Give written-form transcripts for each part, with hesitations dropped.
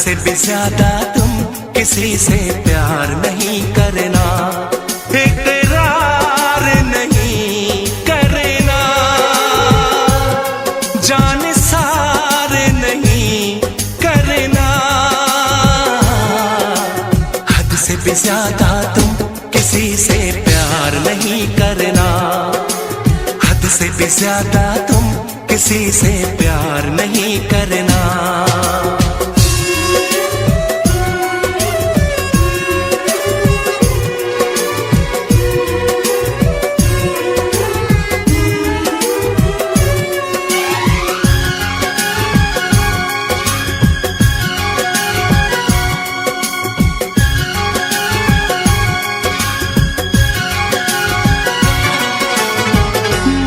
से भी ज्यादा तुम किसी से प्यार नहीं करना, इकरार नहीं करना, जान सार नहीं करना। हद से भी ज्यादा तुम किसी से प्यार नहीं करना, हद से भी ज्यादा तुम किसी से प्यार नहीं करना।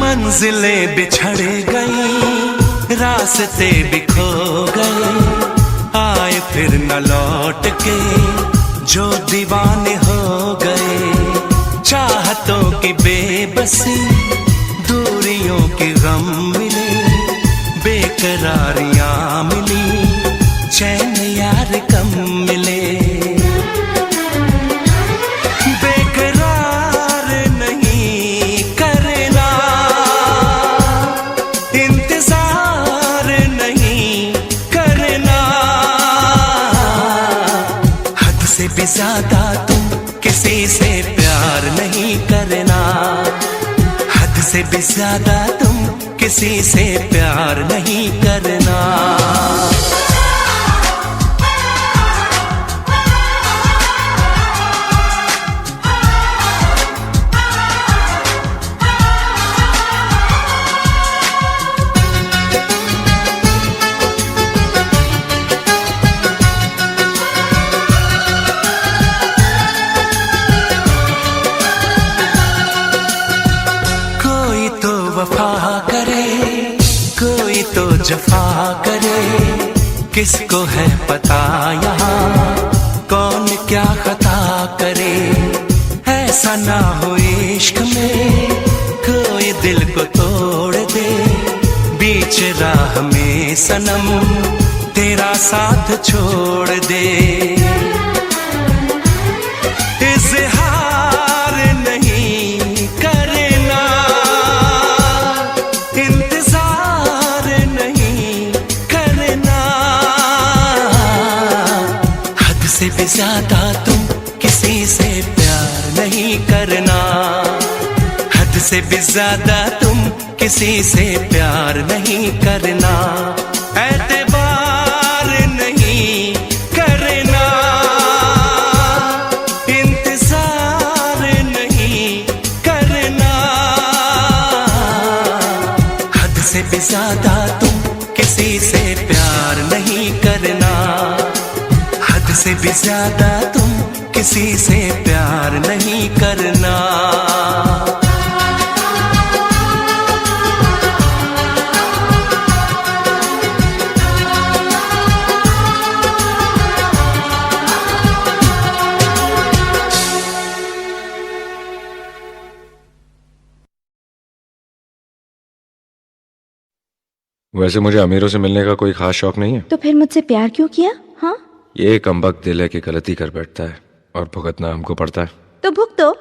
मंजिलें बिछड़ गई, रास्ते भी खो गए, आए फिर न लौट के जो दीवाने हो गए। चाहतों की बेबसी, दूरियों के गम मिले, बेकरारियां मिली, चैन यार कम मिले। भी ज्यादा तुम किसी से प्यार नहीं करना, हद से भी ज्यादा तुम किसी से प्यार नहीं करना। वफा करे, कोई तो जफा करे, किसको है पता यहाँ कौन क्या खता करे। ऐसा ना हो इश्क में कोई दिल को तोड़ दे, बीच राह में सनम तेरा साथ छोड़ दे। इज़हार नहीं करना, इंतजार नहीं करना, हद से भी ज्यादा तुम किसी से प्यार नहीं करना, हद से भी ज्यादा तुम किसी से प्यार नहीं करना। एतबार नहीं करना, इंतजार नहीं करना, हद से भी ज्यादा तुम किसी से प्यार नहीं करना, हद से भी ज्यादा तुम किसी से प्यार नहीं करना। वैसे मुझे अमीरों से मिलने का कोई खास शौक नहीं है। तो फिर मुझसे प्यार क्यों किया? हाँ, ये कमबख्त दिल है कि गलती कर बैठता है और भुगतना हमको पड़ता है। तो भुगतो।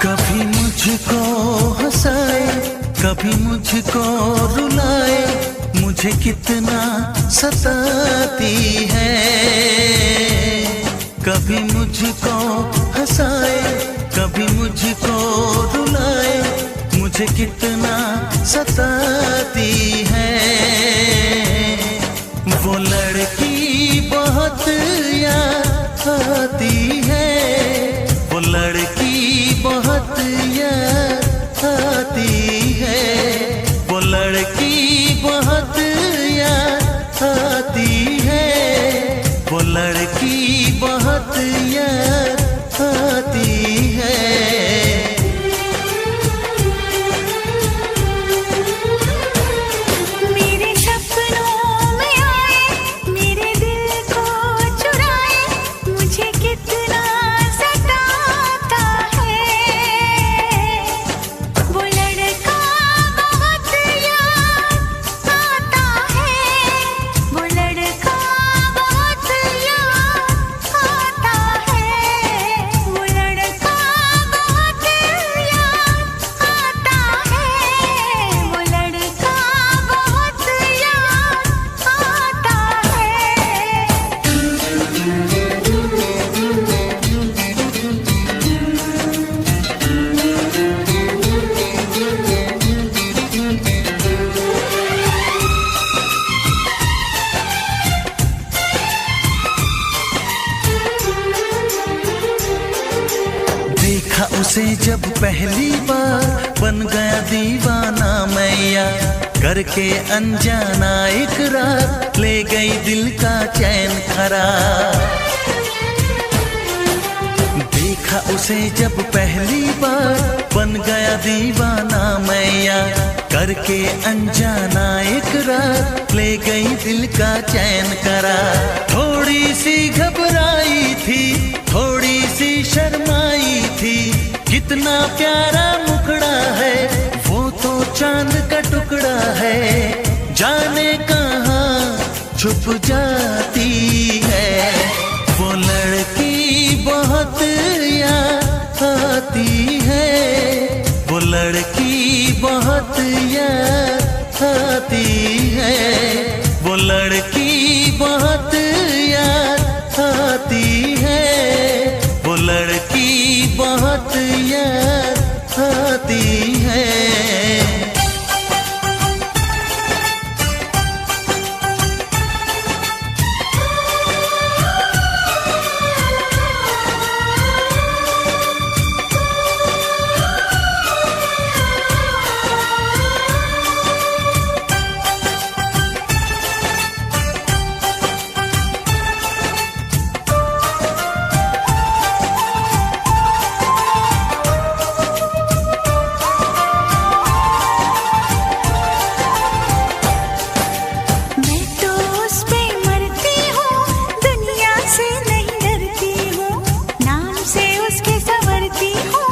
कभी मुझको हंसाए, कभी मुझको रुलाए, मुझे कितना सताती है। कभी मुझको हंसाए, कभी मुझको रुलाए, मुझे कितना सताती है। वो लड़की बहुत याद आती है, वो लड़की बहुत याद आती है, वो लड़की बहुत याद आती है, वो लड़की बहुत याद आती है। मेरे सपनों में आए, मेरे दिल को चुराए, मुझे कितना सताता है। वो लड़का बहुत याद आता है, वो लड़का बहुत याद आता है, वो लड़का बहुत याद आता है, वो लड़का बहुत याद आता देखा उसे जब पहली बार, बन गया दीवाना मैया, करके अनजाना इकरार, ले गई दिल का चैन करार। देखा उसे जब पहली बार, बन गया दीवाना मैया, करके अनजाना इकरार, ले गई दिल का चैन करार। थोड़ी सी घबराई थी, थोड़ी सी शर्माई थी, कितना प्यारा मुखड़ा है, वो तो चांद का टुकड़ा है, जाने कहाँ छुप जाती है। वो लड़की बहुत याद आती है, वो लड़की बहुत याद आती है, वो लड़की बहुत याद आती है, वो लड़की बहुत याद आती है। मैं तो उस पे मरती हूँ, दुनिया से नहीं डरती हूँ, नाम से उसके संवरती हूँ,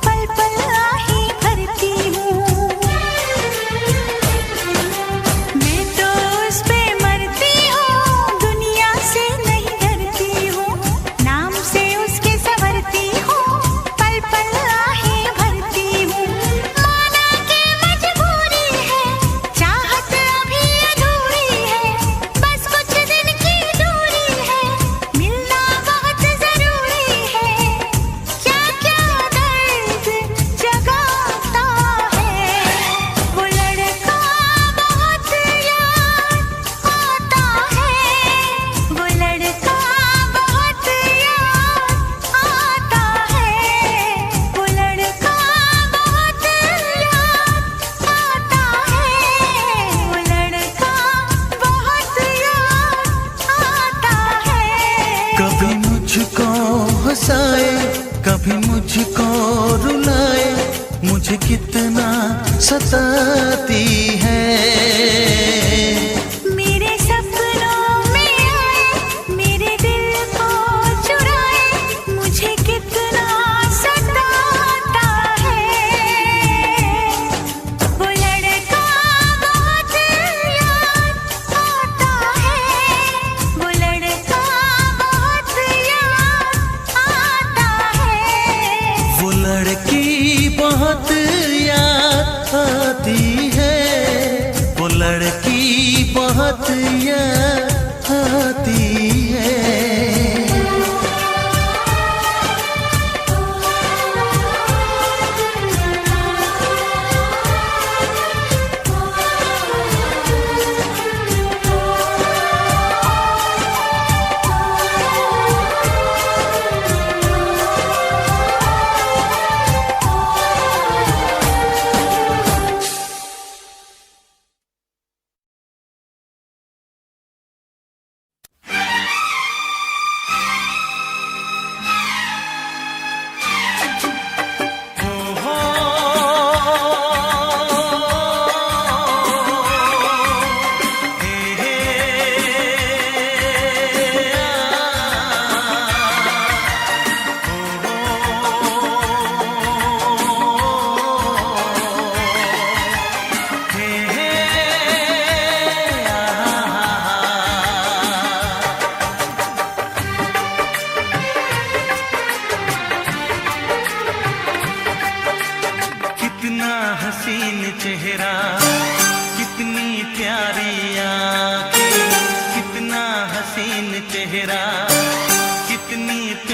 पल पल आही भरती हूँ। मैं तो उस पे मरती हूँ, दुनिया से नहीं डरती हूँ, नाम से उसके संवरती हूँ, पल पल आही भरती हूँ। माना के मजबूरी है, चाहत अभी अधूरी है, बस कुछ दिन की दूरी है, मिलना बहुत जरूरी है। क्या क्या दर्द जगाता है, वो लड़का बहुत याद आता है, वो लड़का बहुत याद आता है, वो लड़का बहुत याद आता है, वो लड़का बहुत याद आता है। कभी मुझको हंसाए, कभी मुझको रुलाए, मुझे कितना सताती है। मेरे सपनों में आए, मेरे दिल को चुराए, मुझे कितना सताता है। वो लड़का बहुत याद आता है, वो लड़का बहुत याद आता है, वो लड़की बहुत याद आती है, वो लड़की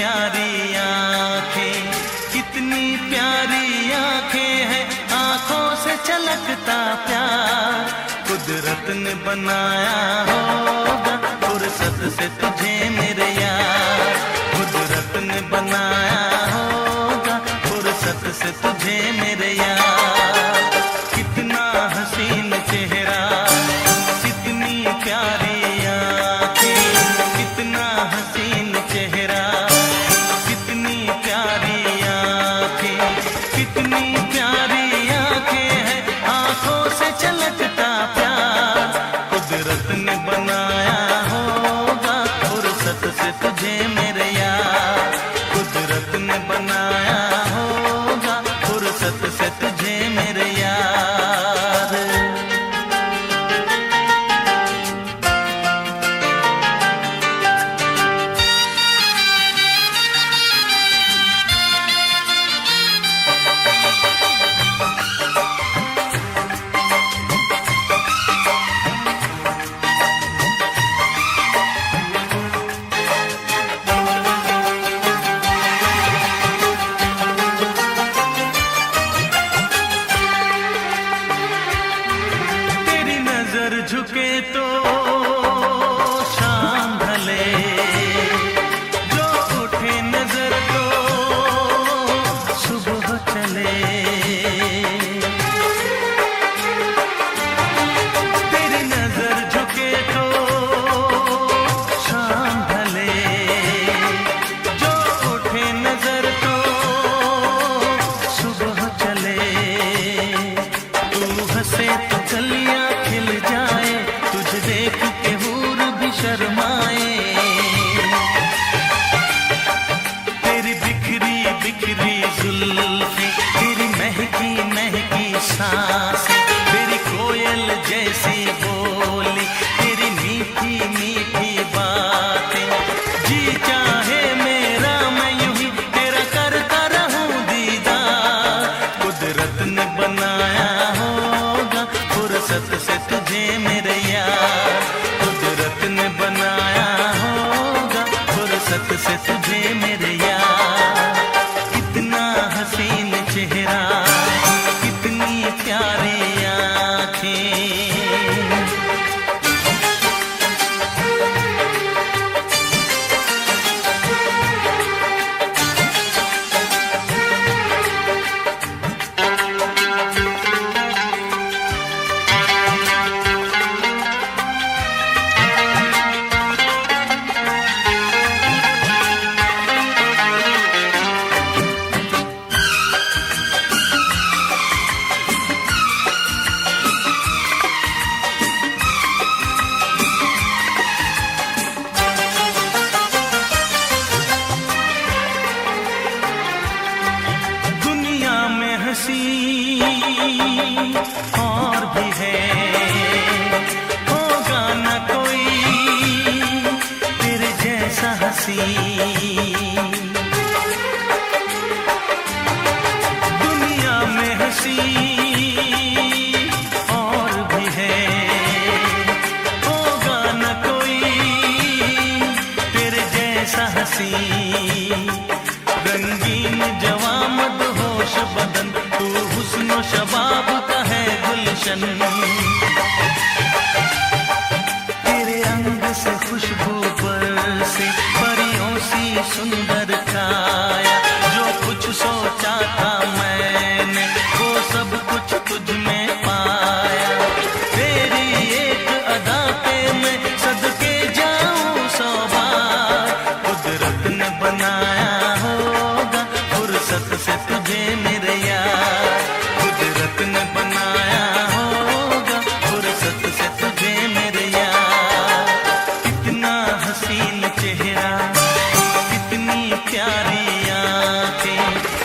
प्यारी आंखें, कितनी प्यारी आंखें हैं, आंखों से छलकता प्यार कुदरत ने बनाया होगा फुर्सत से तुझे मेरे यार, कुदरत ने बनाया होगा फुर्सत से तुझे मेरे यार। कितना हसीन चेहरा, कितनी प्यारी आंखें, कितना हसीन चेहरा, कितनी प्यारी आंखें, कितनी प्यारी आंखें हैं, आंखों से छलकता प्यार कुदरत ने बनाया होगा फुर्सत से तुझे मेरे यार, कुदरत ने बनाया होगा फुर्सत से तुझे मेरे यार। झुके तो शाम ढले, जो उठे नजर तो सुबह चले, तेरी नजर झुके तो शाम ढले, जो उठे नजर तो सुबह चले, तू हंसे तो कलियां खिल जाए, तुझे देख के हूर भी शर्माए, तेरी बिखरी बिखरी जुल्फें, तेरी महकी महकी सांसें, तेरी कोयल जैसी बोली, तेरी मीठी मीठी बातें, जी चाहे मेरा मैं यूं ही तेरा करता रहूं दीदार, कुदरत ने बनाया होगा फुर्सत से तुझे मेरे यार, कुदरत ने बनाया होगा फुर्सत से तुझे मेरे यार। कितना हसीन चेहरा, कितनी प्यारी आंखें, हंसी और भी है, होगा न कोई तेरे जैसा हंसी, दुनिया में हंसी और भी है, होगा न कोई तेरे जैसा हंसी, रंगीन जवां मदहोश बदन, तू हुस्न शबाब का है गुलशन, तेरे अंग से खुशबू बरसे, परियों सी सुंदर काया, जो कुछ सोचा था मैंने वो सब कुछ तुझ में पाया, तेरी एक अदा पे मैं सदके जाऊं 100 बार, कुदरत ने बनाया होगा फुर्सत से तुझे मेरे यार, कुदरत ने बनाया होगा फुर्सत से तुझे मेरे यार। कितना हसीन चेहरा, कितनी प्यारी आंखें,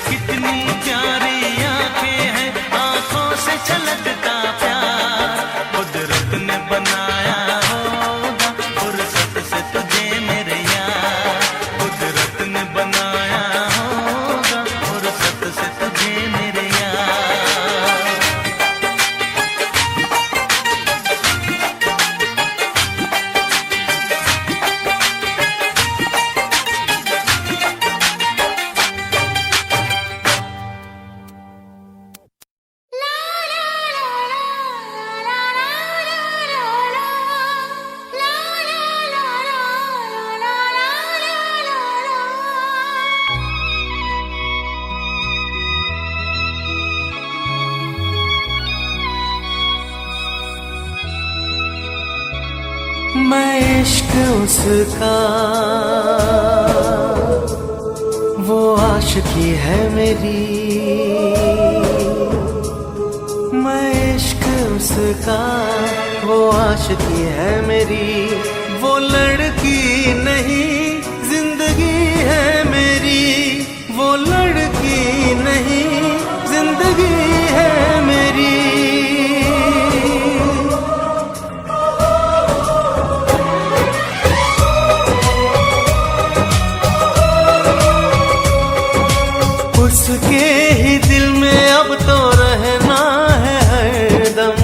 कितनी प्यारी आंखें हैं, आंखों से छलकता प्यार कुदरत ने बनाया होगा फुर्सत से तुझे मेरे यार, कुदरत ने बनाया होगा फुर्सत से तुझे मेरे यार। इश्क उसका वो आशिकी है मेरी, मैं इश्क उसका वो आशिकी है मेरी, वो लड़की नहीं जिंदगी है मेरी, वो लड़की नहीं जिंदगी है मेरी। उसके ही दिल में अब तो रहना है हरदम,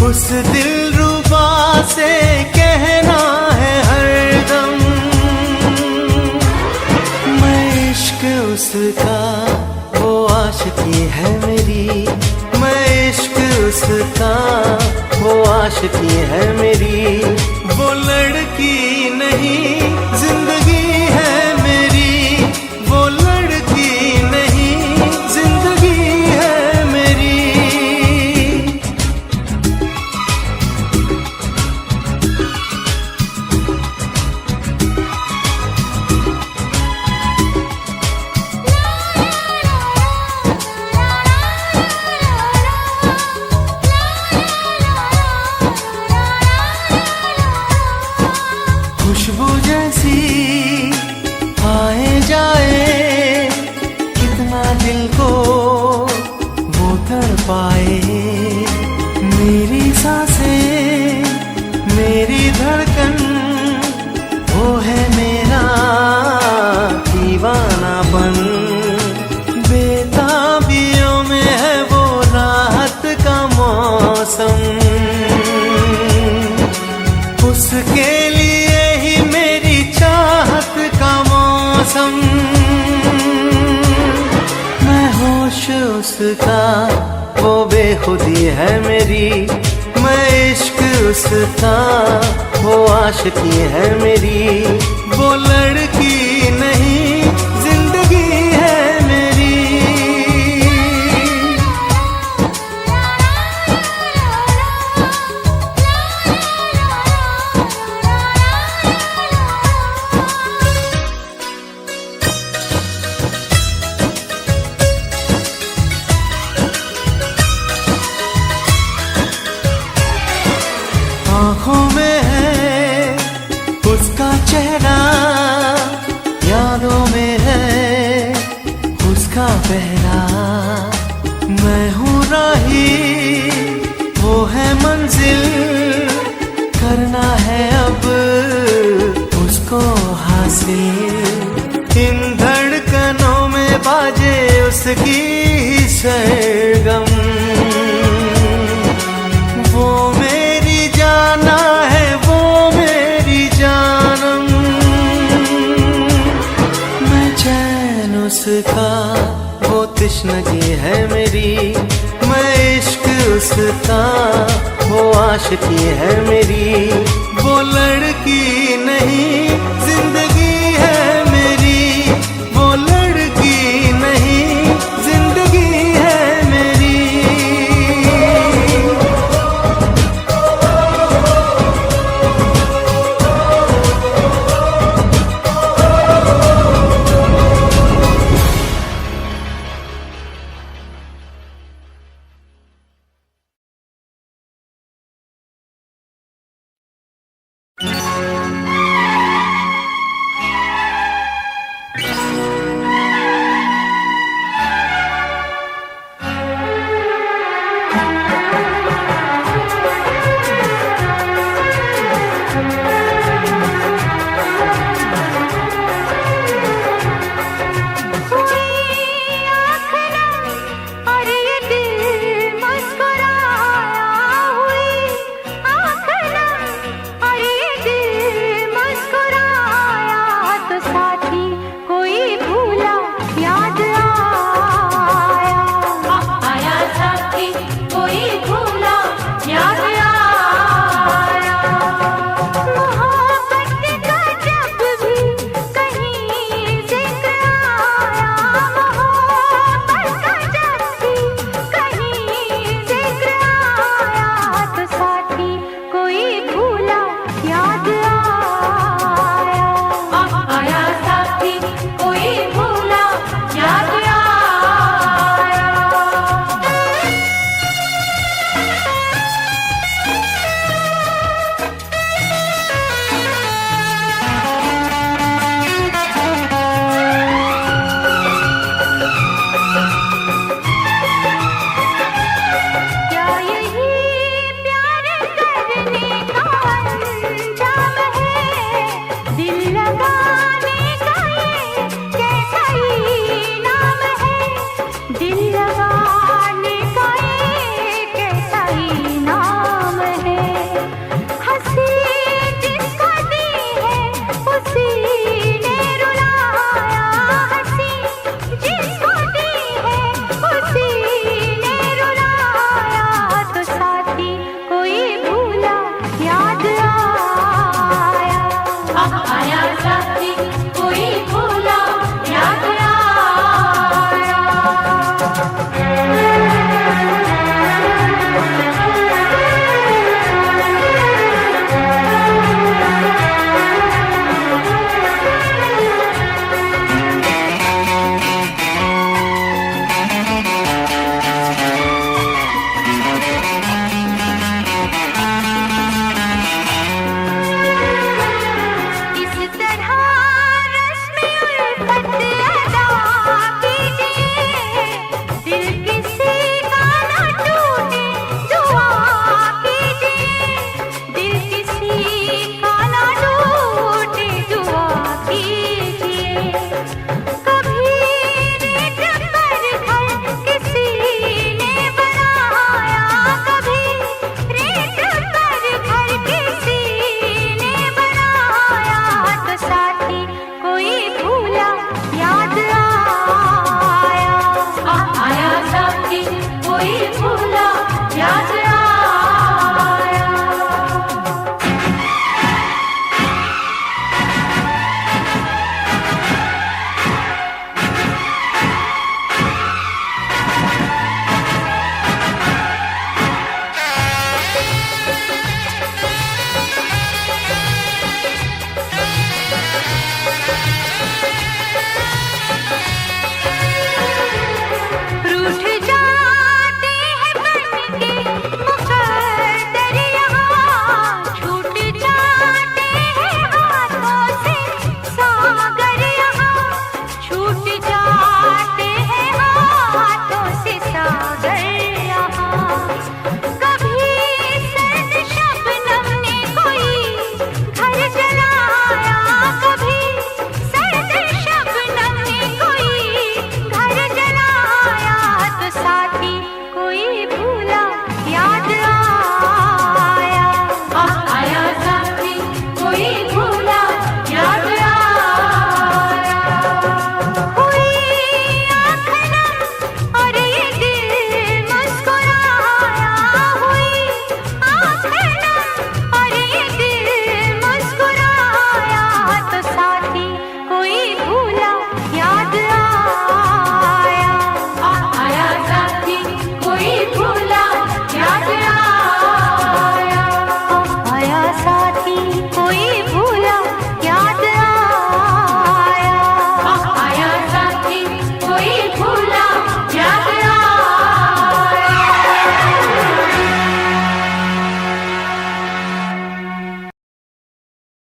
उस दिलरुबा से कहना है हरदम, मैं इश्क उसका वो आशिकी है मेरी, मैं इश्क उसका वो आशिकी है मेरी, वो लड़की नहीं जिंदगी है मेरी, वो लड़की नहीं जिंदगी है मेरी। खुशबू जैसी आए जाए, कितना दिल को वो तड़पाए, मेरी सांसें मेरी धड़कन वो है मेरा दीवानापन, बेताबियों में है वो राहत का मौसम, उसके लिए ही मेरी चाहत का मौसम, मैं होश उसका वो बेखुदी है मेरी, मैं इश्क उसका वो आशिकी है मेरी, वो लड़की नहीं जिंदगी है मेरी। आँखों में है उसका चेहरा, यादों में है उसका पहरा, मैं हूँ राही वो है मंजिल, करना है अब उसको हासिल, इन धड़कनों में बाजे उसकी ही सरगम, वो मेरी जाना है वो मेरी जानम, मैं चैन उसका वो तश्नगी है मेरी, मैं इश्क उसका वो आशिकी है मेरी, वो लड़की नहीं जिंदगी